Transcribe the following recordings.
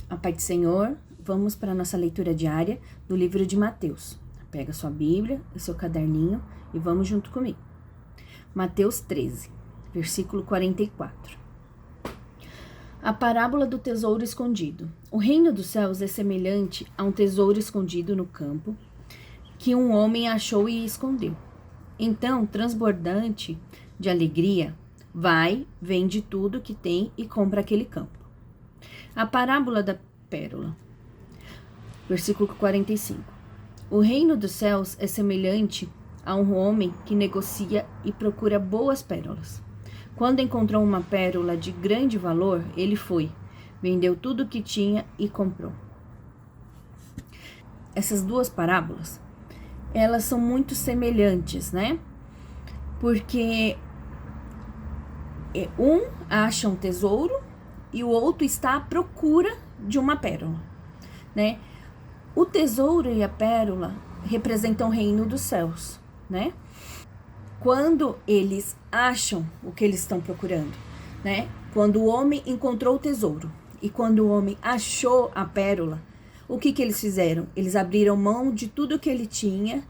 A paz do Senhor, vamos para a nossa leitura diária do livro de Mateus. Pega sua Bíblia e seu caderninho e vamos junto comigo. Mateus 13, versículo 44. A parábola do tesouro escondido. O reino dos céus é semelhante a um tesouro escondido no campo, que um homem achou e escondeu. Então, transbordante de alegria, vai, vende tudo que tem e compra aquele campo. A parábola da pérola. Versículo 45. O reino dos céus é semelhante a um homem que negocia e procura boas pérolas. Quando encontrou uma pérola de grande valor, ele foi, vendeu tudo o que tinha e comprou. Essas duas parábolas, elas são muito semelhantes, né? Porque um acha um tesouro e o outro está à procura de uma pérola, né? O tesouro e a pérola representam o reino dos céus, né? Quando eles acham o que eles estão procurando, né? Quando o homem encontrou o tesouro e quando o homem achou a pérola, o que eles fizeram? Eles abriram mão de tudo que ele tinha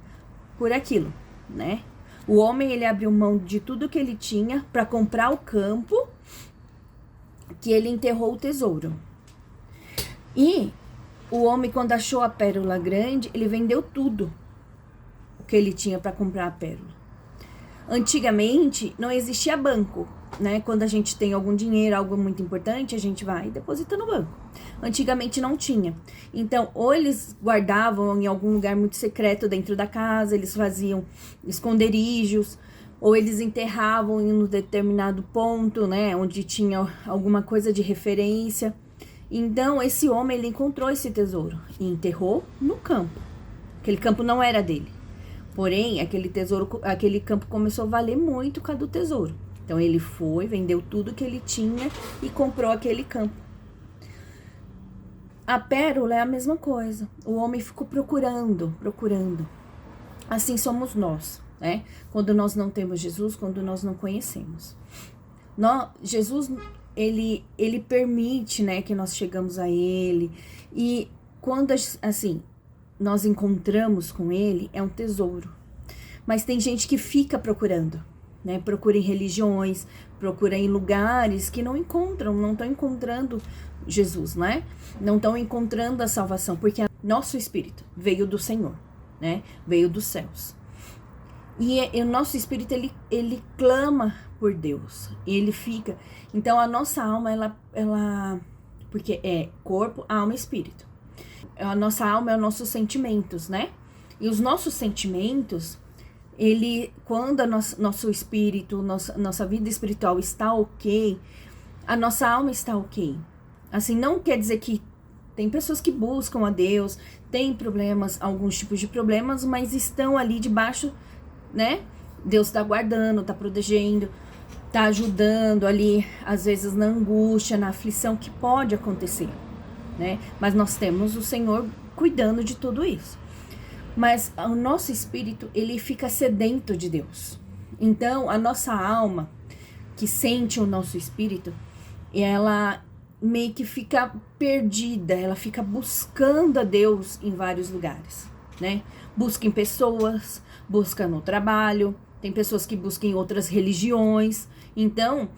por aquilo, né? O homem, ele abriu mão de tudo que ele tinha para comprar o campo que ele enterrou o tesouro. E o homem, quando achou a pérola grande, ele vendeu tudo o que ele tinha para comprar a pérola. Antigamente, não existia banco, né? Quando a gente tem algum dinheiro, algo muito importante, a gente vai e deposita no banco. Antigamente não tinha. Então, ou eles guardavam em algum lugar muito secreto dentro da casa, eles faziam esconderijos, ou eles enterravam em um determinado ponto, né? Onde tinha alguma coisa de referência. Então, esse homem, ele encontrou esse tesouro e enterrou no campo. Aquele campo não era dele. Porém, aquele campo começou a valer muito por causa do tesouro. Então, ele foi, vendeu tudo que ele tinha e comprou aquele campo. A pérola é a mesma coisa. O homem ficou procurando. Assim somos nós, né? Quando nós não temos Jesus, quando nós não conhecemos. Jesus, ele permite, né, que nós chegamos a ele. E quando, assim, nós encontramos com ele, é um tesouro. Mas tem gente que fica procurando, né? Procura em religiões, procura em lugares que não estão encontrando Jesus, né? Não estão encontrando a salvação, porque nosso espírito veio do Senhor, né? Veio dos céus. E o nosso espírito, ele clama por Deus, ele fica. Então, a nossa alma, ela porque é corpo, alma e espírito. A nossa alma é os nossos sentimentos, né? E os nossos sentimentos, quando nosso espírito, nossa vida espiritual está ok, a nossa alma está ok. Assim, não quer dizer que tem pessoas que buscam a Deus, tem problemas, alguns tipos de problemas, mas estão ali debaixo, né? Deus está guardando, está protegendo, está ajudando ali, às vezes na angústia, na aflição que pode acontecer, né? Mas nós temos o Senhor cuidando de tudo isso. Mas o nosso espírito, ele fica sedento de Deus. Então, a nossa alma, que sente o nosso espírito, ela meio que fica perdida, ela fica buscando a Deus em vários lugares, né? Busca em pessoas, busca no trabalho, tem pessoas que buscam em outras religiões. Então,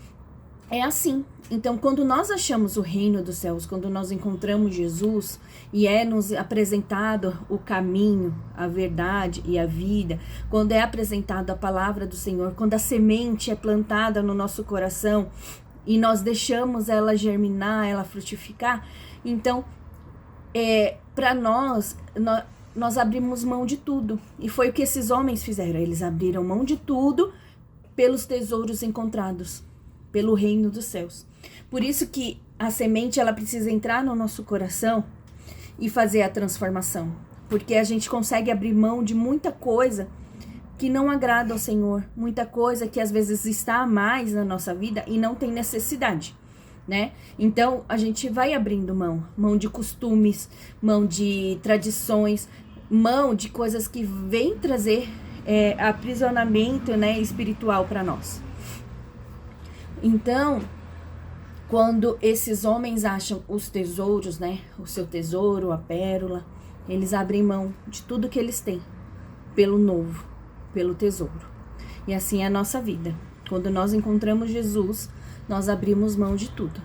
é assim. Então, quando nós achamos o reino dos céus, quando nós encontramos Jesus e é nos apresentado o caminho, a verdade e a vida, quando é apresentado a palavra do Senhor, quando a semente é plantada no nosso coração e nós deixamos ela germinar, ela frutificar, então, para nós abrimos mão de tudo. E foi o que esses homens fizeram. Eles abriram mão de tudo pelos tesouros encontrados, pelo reino dos céus. Por isso que a semente, ela precisa entrar no nosso coração e fazer a transformação. Porque a gente consegue abrir mão de muita coisa que não agrada ao Senhor. Muita coisa que às vezes está a mais na nossa vida e não tem necessidade, né? Então, a gente vai abrindo mão de costumes, mão de tradições, mão de coisas que vêm trazer aprisionamento, né, espiritual para nós. Então, Quando esses homens acham os tesouros, né? O seu tesouro, a pérola, eles abrem mão de tudo que eles têm pelo novo, pelo tesouro. E assim é a nossa vida. Quando nós encontramos Jesus, nós abrimos mão de tudo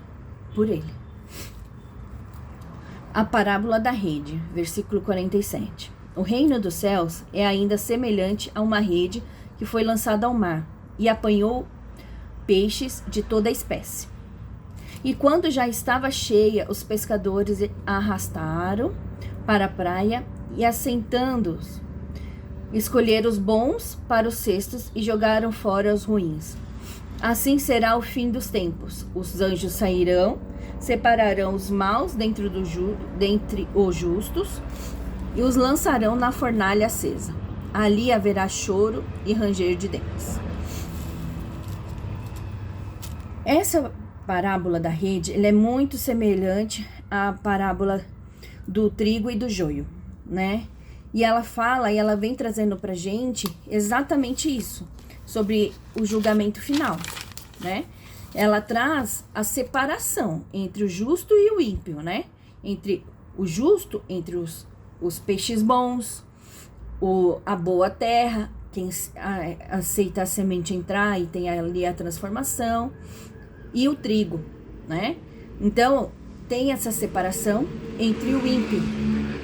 por Ele. A parábola da rede, versículo 47. O reino dos céus é ainda semelhante a uma rede que foi lançada ao mar e apanhou peixes de toda a espécie. E quando já estava cheia, os pescadores a arrastaram para a praia e, assentando-os, escolheram os bons para os cestos e jogaram fora os ruins. Assim será o fim dos tempos. Os anjos sairão, separarão os maus dentre os justos e os lançarão na fornalha acesa. Ali haverá choro e ranger de dentes. Essa parábola da rede, ela é muito semelhante à parábola do trigo e do joio, né? E ela fala, e ela vem trazendo pra gente exatamente isso, sobre o julgamento final, né? Ela traz a separação entre o justo e o ímpio, né? Entre o justo, entre os peixes bons, a boa terra, quem aceita a semente entrar e tem ali a transformação, e o trigo, né? Então, tem essa separação entre o ímpio.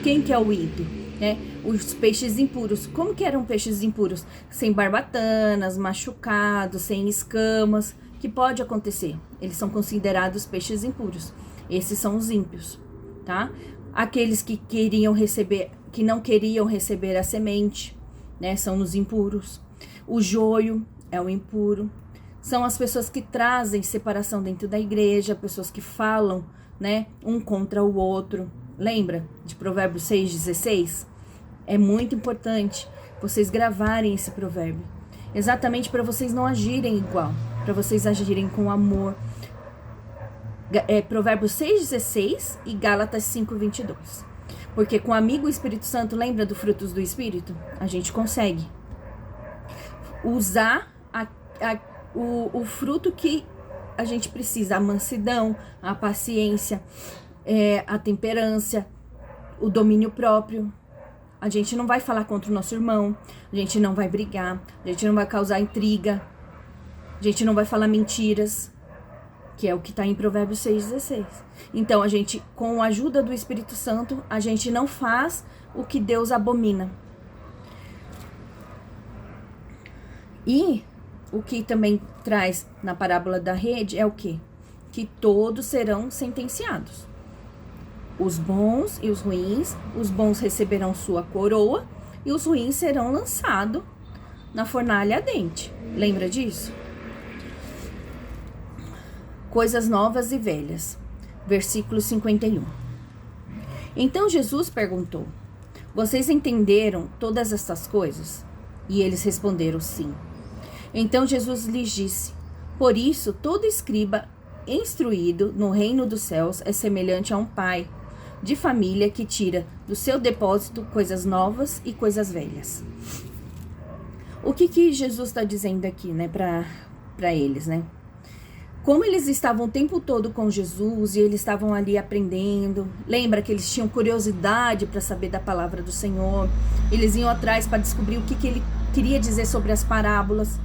Quem que é o ímpio? Né? Os peixes impuros. Como que eram peixes impuros? Sem barbatanas, machucados, sem escamas. Que pode acontecer? Eles são considerados peixes impuros. Esses são os ímpios, tá? Aqueles que não queriam receber a semente, né? São os impuros. O joio é o impuro. São as pessoas que trazem separação dentro da igreja, pessoas que falam, né, um contra o outro. Lembra de Provérbios 6,16? É muito importante vocês gravarem esse provérbio. Exatamente para vocês não agirem igual, para vocês agirem com amor. Provérbios 6,16 e Gálatas 5,22. Porque com o amigo Espírito Santo, lembra do frutos do Espírito? A gente consegue usar o fruto que a gente precisa, a mansidão, a paciência, a temperança, o domínio próprio. A gente não vai falar contra o nosso irmão, a gente não vai brigar, a gente não vai causar intriga, a gente não vai falar mentiras, que é o que está em Provérbios 6,16. Então, a gente, com a ajuda do Espírito Santo, a gente não faz o que Deus abomina. E o que também traz na parábola da rede é o quê? Que todos serão sentenciados. Os bons e os ruins, os bons receberão sua coroa e os ruins serão lançados na fornalha ardente. Lembra disso? Coisas novas e velhas. Versículo 51. Então Jesus perguntou: vocês entenderam todas essas coisas? E eles responderam sim. Então Jesus lhes disse: por isso todo escriba instruído no reino dos céus é semelhante a um pai de família que tira do seu depósito coisas novas e coisas velhas. O que Jesus está dizendo aqui, né, para eles, né? Como eles estavam o tempo todo com Jesus e eles estavam ali aprendendo, lembra que eles tinham curiosidade para saber da palavra do Senhor, eles iam atrás para descobrir o que ele queria dizer sobre as parábolas,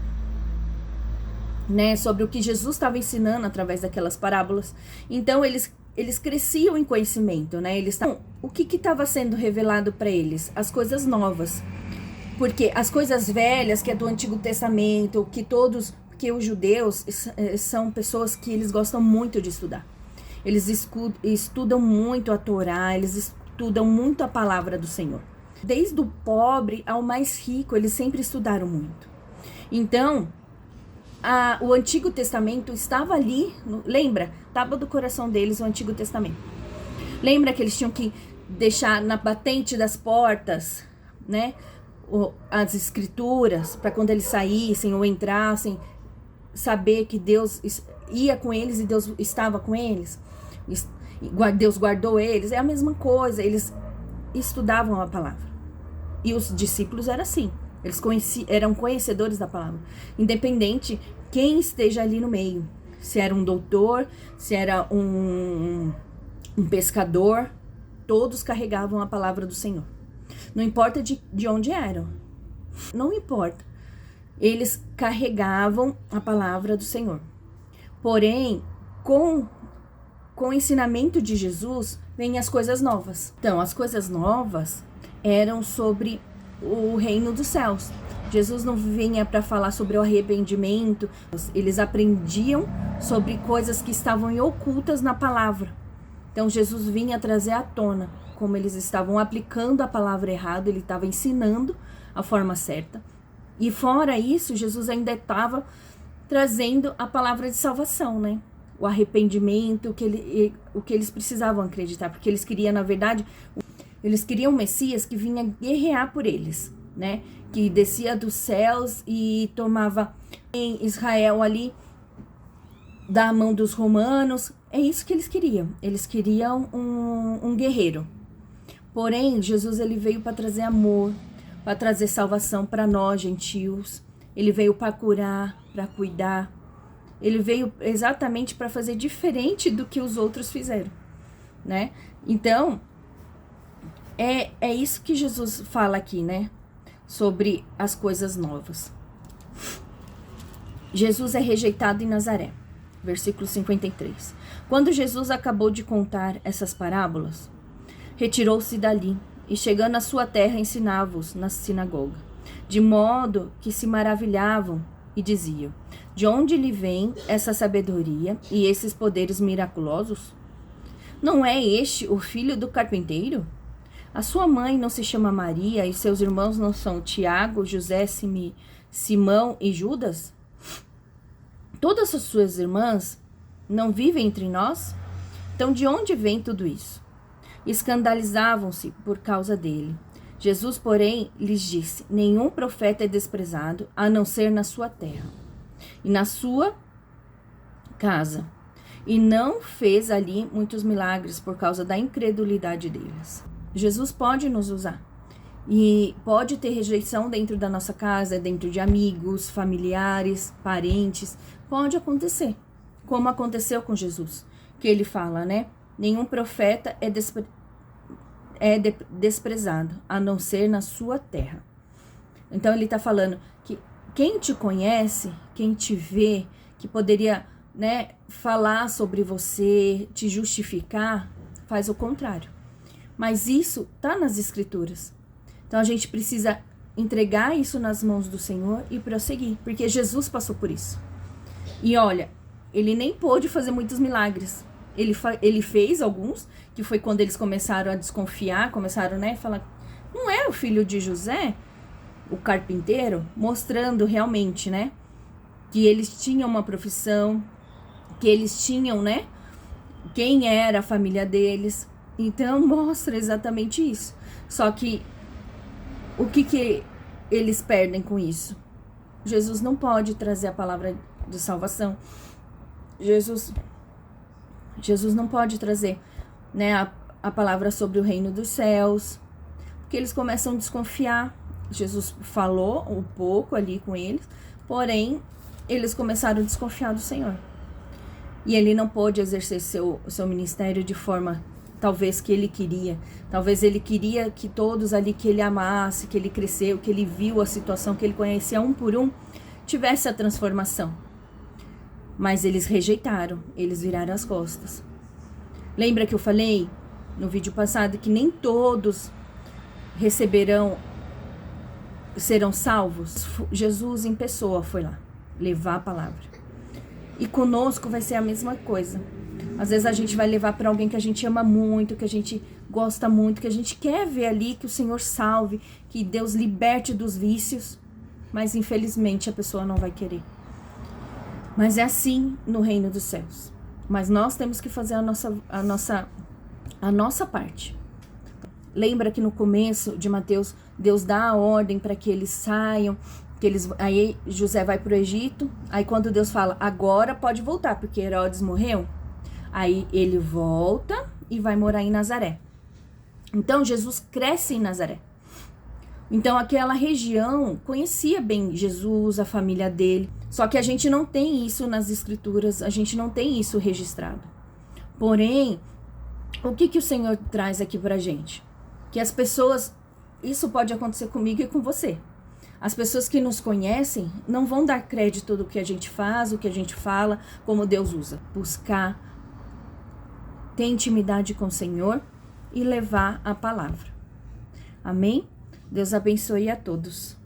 né, sobre o que Jesus estava ensinando através daquelas parábolas. Então eles cresciam em conhecimento, né? O que estava sendo revelado para eles? As coisas novas. Porque as coisas velhas, que é do Antigo Testamento, que os judeus são pessoas que eles gostam muito de estudar. Eles estudam muito a Torá, eles estudam muito a palavra do Senhor. Desde o pobre ao mais rico, eles sempre estudaram muito. Então, o Antigo Testamento estava ali, lembra? Estava do coração deles o Antigo Testamento. Lembra que eles tinham que deixar na batente das portas, né, as escrituras, para quando eles saíssem ou entrassem, saber que Deus ia com eles e Deus estava com eles. Deus guardou eles. É a mesma coisa, eles estudavam a palavra. E os discípulos eram assim. Eles eram conhecedores da palavra. Independente quem esteja ali no meio. se era um doutor, se era um pescador, todos carregavam a palavra do Senhor. Não importa de onde eram, não importa. Eles carregavam a palavra do Senhor. Porém, com o ensinamento de Jesus, vêm as coisas novas. Então, as coisas novas eram sobre o reino dos céus. Jesus não vinha para falar sobre o arrependimento, eles aprendiam sobre coisas que estavam ocultas na palavra. Então, Jesus vinha trazer à tona como eles estavam aplicando a palavra errada, ele estava ensinando a forma certa. E fora isso, Jesus ainda estava trazendo a palavra de salvação, né? O arrependimento, o que eles precisavam acreditar, porque eles queriam, na verdade, eles queriam um Messias que vinha guerrear por eles, né? Que descia dos céus e tomava em Israel ali da mão dos romanos. É isso que eles queriam. Eles queriam um guerreiro. Porém, Jesus ele veio para trazer amor, para trazer salvação para nós, gentios. Ele veio para curar, para cuidar. Ele veio exatamente para fazer diferente do que os outros fizeram, né? Então, é isso que Jesus fala aqui, né? Sobre as coisas novas. Jesus é rejeitado em Nazaré. Versículo 53. Quando Jesus acabou de contar essas parábolas, retirou-se dali e, chegando à sua terra, ensinava-os na sinagoga, de modo que se maravilhavam e diziam: de onde lhe vem essa sabedoria e esses poderes miraculosos? Não é este o filho do carpinteiro? A sua mãe não se chama Maria e seus irmãos não são Tiago, José, Simão e Judas? Todas as suas irmãs não vivem entre nós? Então, de onde vem tudo isso? Escandalizavam-se por causa dele. Jesus, porém, lhes disse: nenhum profeta é desprezado, a não ser na sua terra e na sua casa. E não fez ali muitos milagres por causa da incredulidade deles. Jesus pode nos usar. E pode ter rejeição dentro da nossa casa, dentro de amigos, familiares, parentes. Pode acontecer, como aconteceu com Jesus, que ele fala, né? Nenhum profeta é desprezado, a não ser na sua terra. Então ele está falando que quem te conhece, quem te vê, que poderia, né, falar sobre você, te justificar, faz o contrário. Mas isso está nas escrituras. Então a gente precisa entregar isso nas mãos do Senhor e prosseguir, porque Jesus passou por isso. E olha, ele nem pôde fazer muitos milagres. Ele fez alguns, que foi quando eles começaram a desconfiar, começaram, né, a falar: não é o filho de José, o carpinteiro? Mostrando realmente, né, que eles tinham uma profissão, que eles tinham, né, quem era a família deles. Então mostra exatamente isso. Só que o que eles perdem com isso? Jesus não pode trazer a palavra de salvação. Jesus não pode trazer, né, a palavra sobre o reino dos céus, porque eles começam a desconfiar. Jesus falou um pouco ali com eles, porém, eles começaram a desconfiar do Senhor. E ele não pôde exercer seu ministério de forma, talvez, que ele queria. Talvez ele queria que todos ali que ele amasse, que ele cresceu, que ele viu a situação, que ele conhecia um por um, tivesse a transformação. Mas eles rejeitaram, eles viraram as costas. Lembra que eu falei no vídeo passado que nem todos serão salvos? Jesus em pessoa foi lá levar a palavra. E conosco vai ser a mesma coisa. Às vezes a gente vai levar para alguém que a gente ama muito, que a gente gosta muito, que a gente quer ver ali que o Senhor salve, que Deus liberte dos vícios, mas infelizmente a pessoa não vai querer. Mas é assim no reino dos céus. Mas nós temos que fazer a nossa parte. Lembra que no começo de Mateus, Deus dá a ordem para que eles saiam, aí José vai para o Egito, aí quando Deus fala, agora pode voltar, porque Herodes morreu, aí ele volta e vai morar em Nazaré. Então Jesus cresce em Nazaré. Então aquela região conhecia bem Jesus, a família dele, só que a gente não tem isso nas escrituras, a gente não tem isso registrado. Porém, o que o Senhor traz aqui pra gente? Que as pessoas, isso pode acontecer comigo e com você. As pessoas que nos conhecem não vão dar crédito do que a gente faz, o que a gente fala, como Deus usa. Buscar, ter intimidade com o Senhor e levar a palavra. Amém? Deus abençoe a todos.